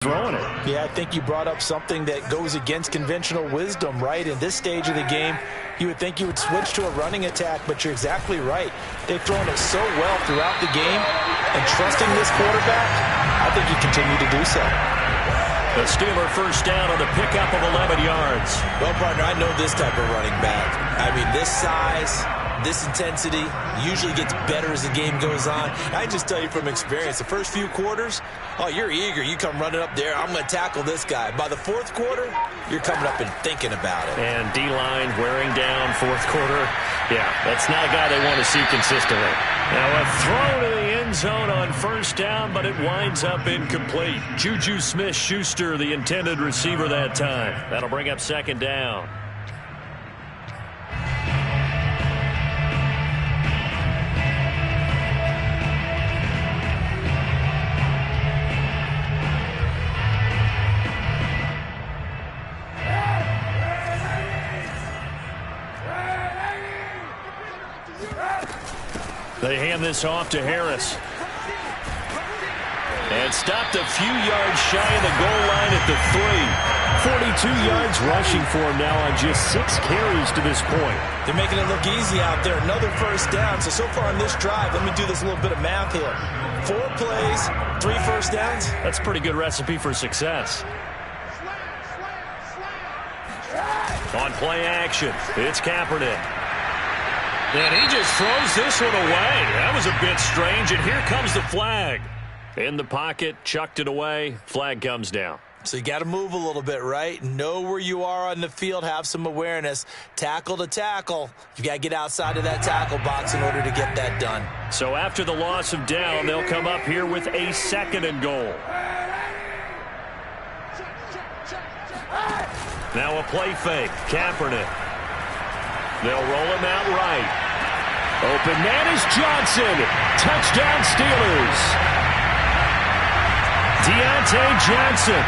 throwing it. Yeah, I think you brought up something that goes against conventional wisdom, right? In this stage of the game, you would think you would switch to a running attack, but you're exactly right. They've thrown it so well throughout the game, and trusting this quarterback, I think you continue to do so. The Steeler first down on the pickup of 11 yards. Well, partner, I know this type of running back. I mean, this size, this intensity usually gets better as the game goes on. I just tell you from experience, the first few quarters, oh, you're eager. You come running up there, I'm going to tackle this guy. By the fourth quarter, you're coming up and thinking about it. And D-line wearing down fourth quarter. Yeah, that's not a guy they want to see consistently. Now a throw to the end zone on first down, but it winds up incomplete. Juju Smith-Schuster, the intended receiver that time. That'll bring up second down. They hand this off to Harris. And stopped a few yards shy of the goal line at the 3. 42 yards rushing for him now on just 6 carries to this point. They're making it look easy out there. Another first down. So far on this drive, let me do this little bit of math here. 4 plays, 3 first downs. That's a pretty good recipe for success. On play action, it's Kaepernick. And he just throws this one away. That was a bit strange, and here comes the flag. In the pocket, chucked it away, flag comes down. So you got to move a little bit, right? Know where you are on the field, have some awareness. Tackle to tackle. You got to get outside of that tackle box in order to get that done. So after the loss of down, they'll come up here with a 2nd and goal. Now a play fake, Kaepernick. They'll roll him out right. Open man is Johnson. Touchdown Steelers. Deontay Johnson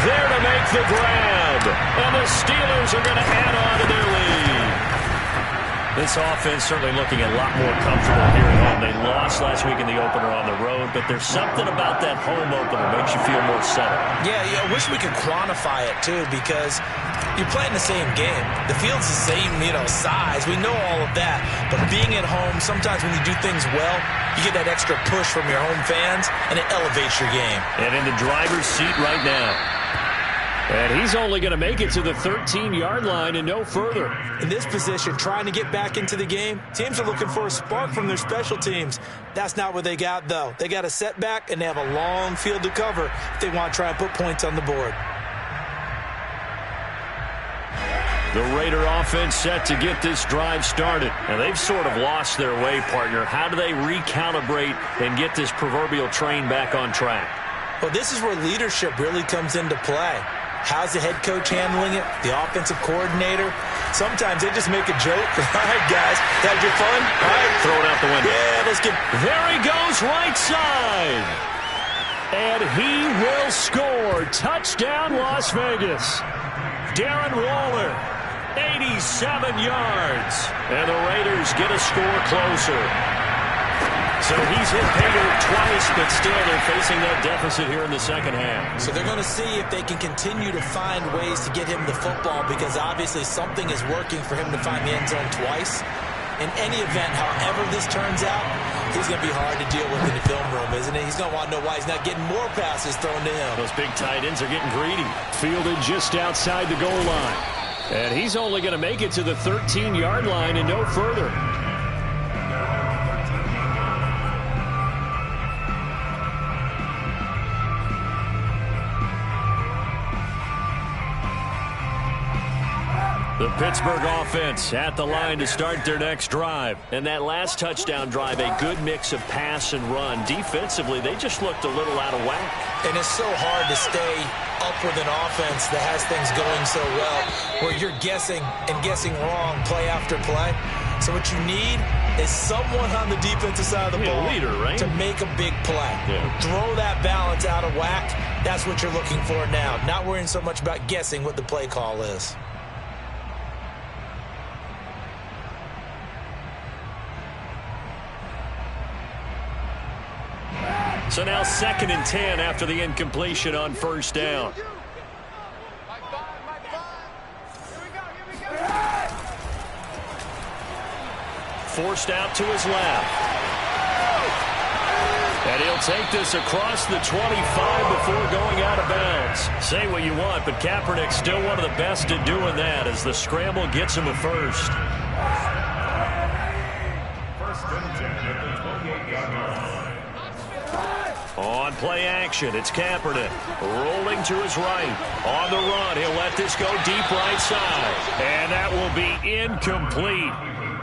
there to make the grab. And the Steelers are going to add on to their lead. This offense certainly looking a lot more comfortable here at home. They lost last week in the opener on the road, but there's something about that home opener that makes you feel more settled. Yeah, I wish we could quantify it, too, because you're playing the same game. The field's the same, size. We know all of that. But being at home, sometimes when you do things well, you get that extra push from your home fans, and it elevates your game. And in the driver's seat right now. And he's only going to make it to the 13-yard line and no further. In this position, trying to get back into the game, teams are looking for a spark from their special teams. That's not what they got, though. They got a setback, and they have a long field to cover if they want to try and put points on the board. The Raider offense set to get this drive started. And they've sort of lost their way, partner. How do they recalibrate and get this proverbial train back on track? Well, this is where leadership really comes into play. How's the head coach handling it? The offensive coordinator? Sometimes they just make a joke. All right, guys, that your fun? All right. Throw it out the window. Yeah, let's get... There he goes, right side. And he will score. Touchdown, Las Vegas. Darren Waller, 87 yards. And the Raiders get a score closer. So he's hit pay dirt twice, but still they're facing that deficit here in the second half. So they're going to see if they can continue to find ways to get him the football, because obviously something is working for him to find the end zone twice. In any event, however this turns out, he's going to be hard to deal with in the film room, isn't he? He's going to want to know why he's not getting more passes thrown to him. Those big tight ends are getting greedy. Fielded just outside the goal line. And he's only going to make it to the 13-yard line and no further. The Pittsburgh offense at the line to start their next drive. And that last touchdown drive, a good mix of pass and run. Defensively, they just looked a little out of whack. And it's so hard to stay up with an offense that has things going so well, where you're guessing and guessing wrong play after play. So what you need is someone on the defensive side of the ball, a leader, right? To make a big play. Yeah. Throw that balance out of whack. That's what you're looking for now. Not worrying so much about guessing what the play call is. So now 2nd and 10 after the incompletion on first down. Forced out to his left. And he'll take this across the 25 before going out of bounds. Say what you want, but Kaepernick's still one of the best at doing that as the scramble gets him a first. On play action, it's Kaepernick rolling to his right. On the run, he'll let this go deep right side. And that will be incomplete.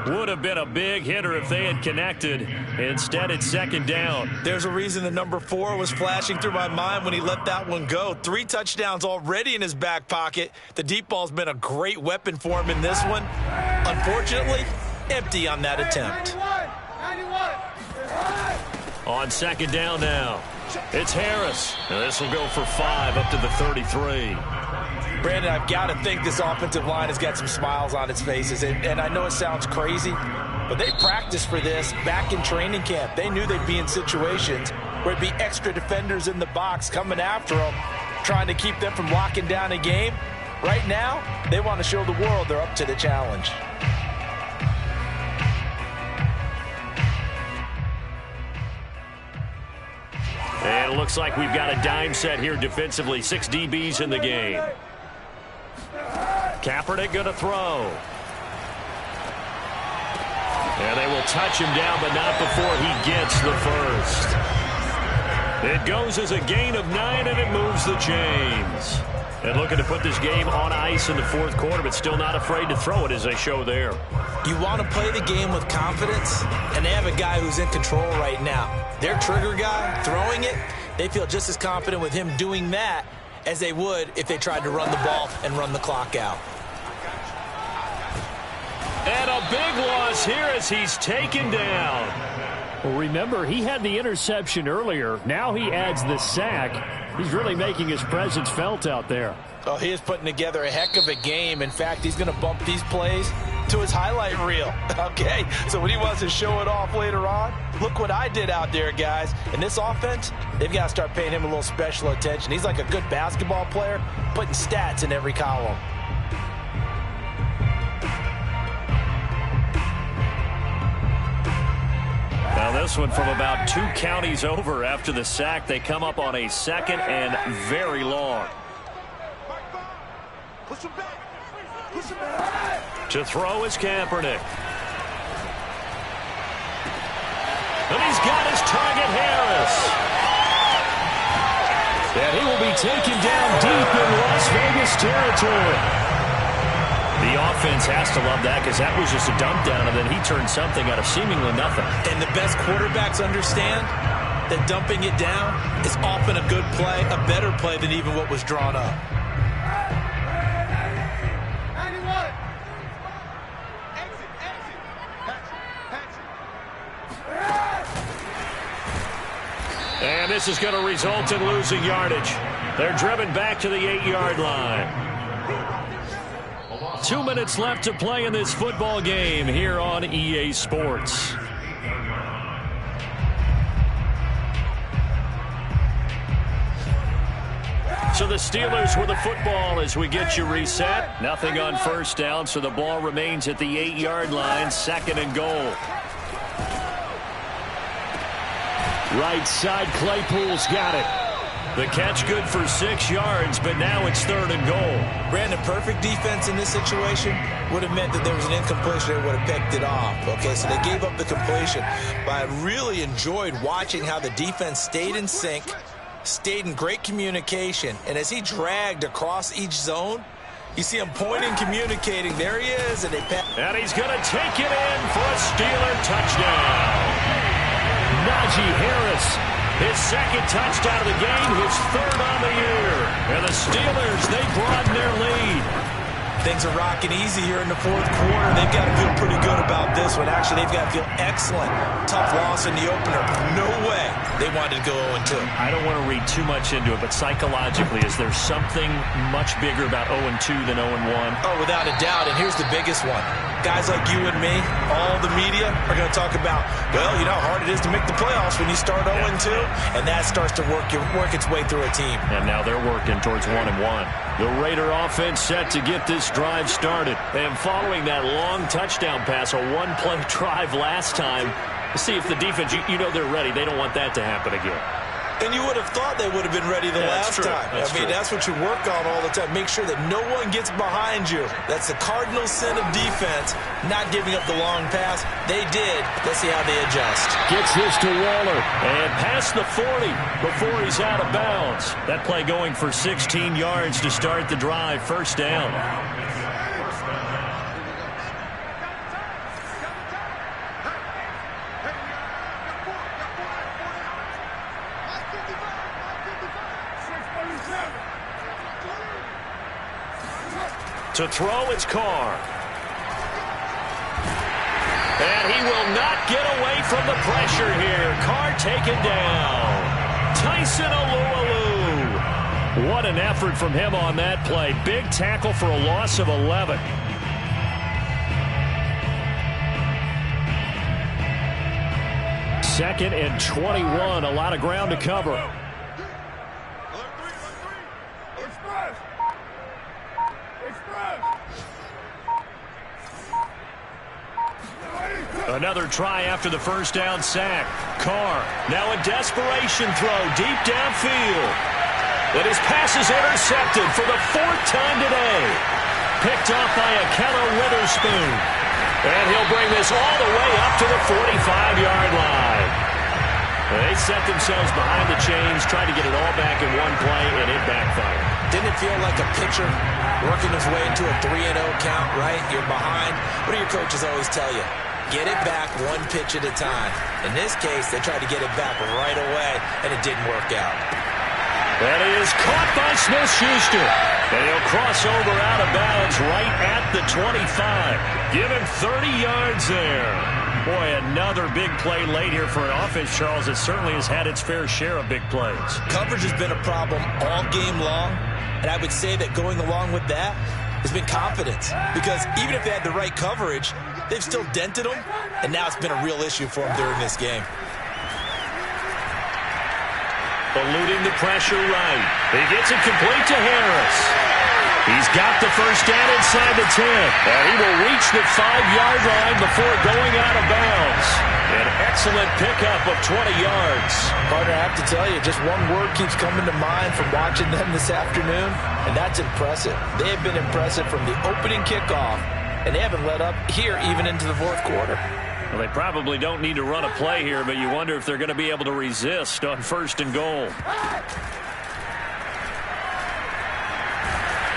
Would have been a big hitter if they had connected. Instead, it's 2nd down. There's a reason the number 4 was flashing through my mind when he let that one go. 3 touchdowns already in his back pocket. The deep ball's been a great weapon for him in this one. Unfortunately, empty on that attempt. On 2nd down now, it's Harris. And this will go for 5 up to the 33. Brandon, I've got to think this offensive line has got some smiles on its faces. And I know it sounds crazy, but they practiced for this back in training camp. They knew they'd be in situations where it'd be extra defenders in the box coming after them, trying to keep them from locking down a game. Right now, they want to show the world they're up to the challenge. And it looks like we've got a dime set here defensively. 6 DBs in the game. Kaepernick going to throw. And they will touch him down, but not before he gets the first. It goes as a gain of 9, and it moves the chains. And looking to put this game on ice in the 4th quarter, but still not afraid to throw it as they show there. You want to play the game with confidence, and they have a guy who's in control right now. Their trigger guy throwing it, they feel just as confident with him doing that as they would if they tried to run the ball and run the clock out. And a big loss here as he's taken down. Well, remember, he had the interception earlier. Now he adds the sack. He's really making his presence felt out there. Oh, he is putting together a heck of a game. In fact, he's going to bump these plays to his highlight reel. Okay, so when he wants to show it off later on, look what I did out there, guys. In this offense, they've got to start paying him a little special attention. He's like a good basketball player, putting stats in every column. Now this one from about 2 counties over after the sack. They come up on a 2nd and very long. To throw is Kaepernick. And he's got his target, Harris. And he will be taken down deep in Las Vegas territory. The offense has to love that because that was just a dump down, and then he turned something out of seemingly nothing. And the best quarterbacks understand that dumping it down is often a good play, a better play than even what was drawn up. And this is going to result in losing yardage. They're driven back to the 8-yard line. 2 minutes left to play in this football game here on EA Sports. So the Steelers with the football as we get you reset. Nothing on first down, so the ball remains at the 8-yard line, 2nd and goal. Right side, Claypool's got it. The catch good for 6 yards, but now it's 3rd and goal. Brandon, perfect defense in this situation would have meant that there was an incompletion. They would have picked it off. Okay, so they gave up the completion. But I really enjoyed watching how the defense stayed in sync, stayed in great communication, and as he dragged across each zone, you see him pointing, communicating. There he is, and they pass. And he's going to take it in for a Steeler touchdown. Najee Harris, his 2nd touchdown of the game, his 3rd on the year. And the Steelers, they broaden their lead. Things are rocking easy here in the 4th quarter. They've got to feel pretty good about this one. Actually, they've got to feel excellent. Tough loss in the opener. No way they wanted to go 0-2. I don't want to read too much into it, but psychologically, is there something much bigger about 0-2 than 0-1? Oh, without a doubt, and here's the biggest one. guys like you and me, all the media, are going to talk about, well, you know how hard it is to make the playoffs when you start 0-2, and that starts to work its way through a team. And now they're working towards 1-1. The Raider offense set to get this drive started. And following that long touchdown pass, a one-play drive last time, see if the defense, you know they're ready. They don't want that to happen again. And you would have thought they would have been ready the last time. That's what you work on all the time. Make sure that no one gets behind you. That's the cardinal sin of defense, not giving up the long pass. They did. Let's see how they adjust. Gets this to Waller. And past the 40 before he's out of bounds. That play going for 16 yards to start the drive. First down. To throw, it's Carr. And he will not get away from the pressure here. Carr taken down. Tyson Alualu. What an effort from him on that play. Big tackle for a loss of 11. Second and 21. A lot of ground to cover. Another try after the first down sack. Carr now a desperation throw deep downfield. But his pass is intercepted for the fourth time today. Picked off by Ahkello Witherspoon. And he'll bring this all the way up to the 45-yard line. They set themselves behind the chains, tried to get it all back in one play, and it backfired. Didn't it feel like a pitcher working his way into a 3-0 count, right? You're behind. What do your coaches always tell you? Get it back one pitch at a time. In this case, they tried to get it back right away, and it didn't work out. And he is caught by Smith-Schuster. And he'll cross over out of bounds right at the 25. Give him 30 yards there. Boy, another big play late here for an offense, Charles, that certainly has had its fair share of big plays. Coverage has been a problem all game long, and I would say that going along with that has been confidence. Because even if they had the right coverage, they've still dented them, and now it's been a real issue for them during this game. Eluding the pressure right. He gets it complete to Harris. He's got the first down inside the 10. And he will reach the 5-yard line before going out of bounds. An excellent pickup of 20 yards. Partner, I have to tell you, just one word keeps coming to mind from watching them this afternoon, and that's impressive. They have been impressive from the opening kickoff, and they haven't let up here even into the fourth quarter. Well, they probably don't need to run a play here, but you wonder if they're going to be able to resist on first and goal.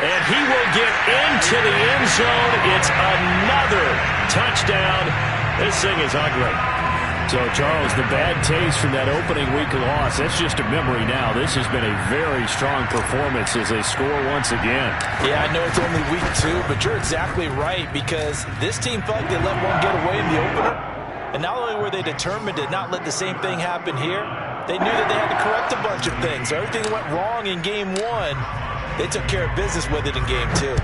And he will get into the end zone. It's another touchdown. This thing is ugly. So, Charles, the bad taste from that opening week loss, that's just a memory now. This has been a very strong performance as they score once again. Yeah, I know it's only week 2, but you're exactly right, because this team felt like they let one get away in the opener. And not only were they determined to not let the same thing happen here, they knew that they had to correct a bunch of things. So everything that went wrong in game 1, they took care of business with it in game 2.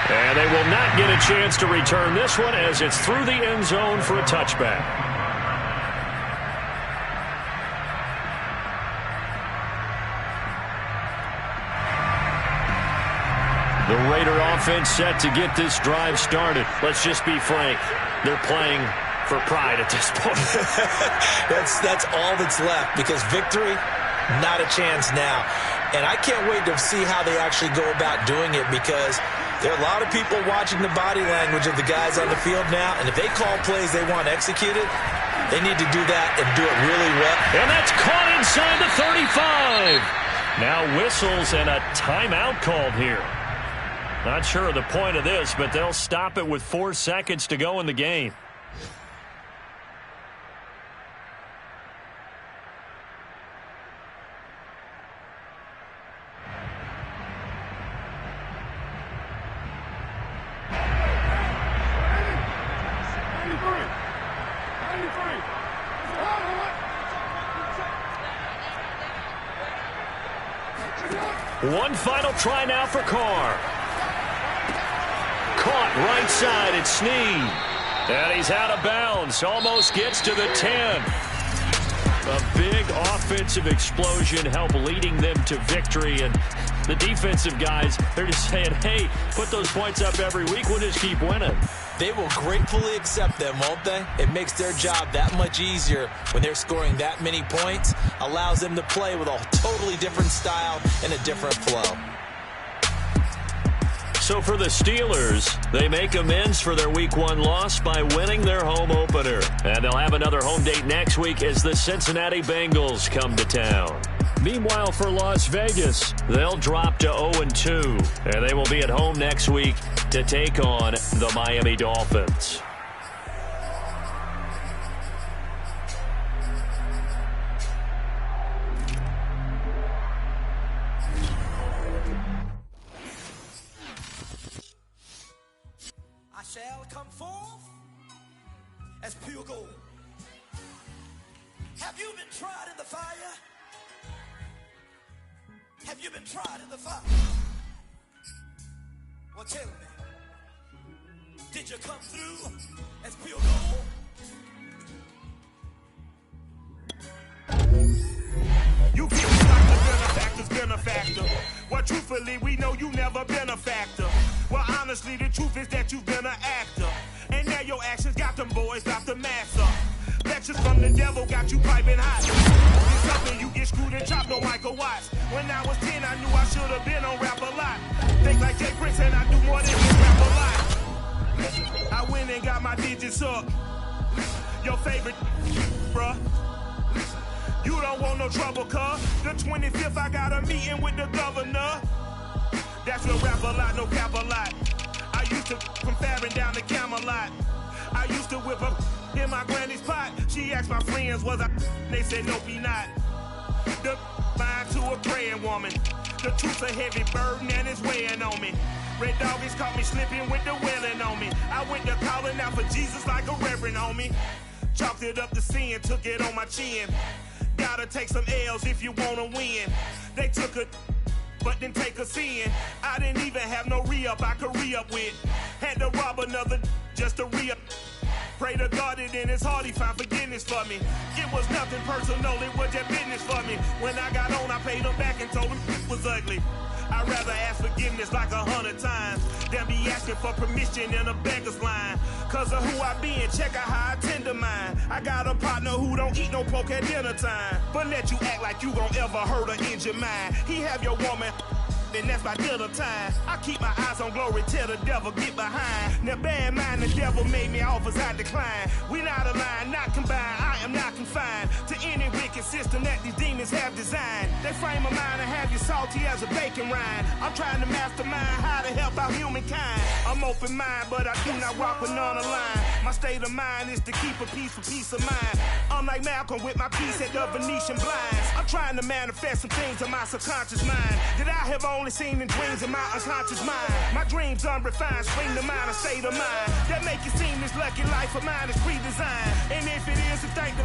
And they will not get a chance to return this one as it's through the end zone for a touchback. The Raider offense set to get this drive started. Let's just be frank. They're playing for pride at this point. That's all that's left, because victory, not a chance now. And I can't wait to see how they actually go about doing it, because there are a lot of people watching the body language of the guys on the field now, and if they call plays they want executed, they need to do that and do it really well. And that's caught inside the 35. Now whistles and a timeout called here. Not sure of the point of this, but they'll stop it with 4 seconds to go in the game. One final try now for Carr. Caught right side at Snead. And he's out of bounds. Almost gets to the 10. A big offensive explosion helped leading them to victory. And the defensive guys, they're just saying, hey, put those points up every week. We'll just keep winning. They will gratefully accept them, won't they? It makes their job that much easier when they're scoring that many points. Allows them to play with a totally different style and a different flow. So for the Steelers, they make amends for their Week 1 loss by winning their home opener. And they'll have another home date next week as the Cincinnati Bengals come to town. Meanwhile, for Las Vegas, they'll drop to 0-2. And they will be at home next week to take on the Miami Dolphins. Shall come forth as pure gold. Have you been tried in the fire? Have you been tried in the fire? Well, tell me, did you come through as pure gold? You feel like the benefactor. Well, truthfully, we know you never been a factor. Well, honestly, the truth is that you've been an actor. And now your actions got them boys out the mask up. Lectures from the devil got you piping hot. It's something you get screwed and chopped on Michael Watts. When I was 10, I knew I should have been on Rap a Lot. Think like Jay Prince and I do more than just rap a lot. I went and got my digits up. Your favorite, bruh. You don't want no trouble, cuz. The 25th, I got a meeting with the governor. That's no Rap a Lot, no cap a lot. I used to from Farron down to Camelot. I used to whip up in my granny's pot. She asked my friends, was I? They said, no, be not. The line to a praying woman. The truth's a heavy burden and it's weighing on me. Red Doggies caught me slipping with the wailing on me. I went to calling out for Jesus like a reverend on me. Chalked it up to sin, took it on my chin. Gotta take some L's if you wanna win. They took a but didn't take a sin. I didn't even have no re-up I could re-up with. Had to rob another just to re-up. Pray to God that in his heart he found forgiveness for me. It was nothing personal, it was just business for me. When I got on, I paid him back and told him it was ugly. I'd rather ask forgiveness like 100 times than be asking for permission in a beggar's line. Cause of who I be and check out how I tend to mine. I got a partner who don't eat no pork at dinner time, but let you act like you gon' ever hurt or injure mine. He have your woman, and that's by dinner time. I keep my eyes on glory till the devil get behind. Now bear in mind the devil made me offers I decline. We not aligned, not combined, I am not confined to any wicked system that these demons have designed. They frame a mind and have you salty as a bacon rind. I'm trying to mastermind how to help out humankind. I'm open mind, but I do not walk with none aligned. My state of mind is to keep a peace for peace of mind. Unlike Malcolm with my piece at the Venetian blinds. I'm trying to manifest some things in my subconscious mind that I have only seen in dreams in my unconscious mind. My dreams unrefined, spring to mind, a state of mind that make you seem this lucky life of mine is pre-designed. And if it is, to thank the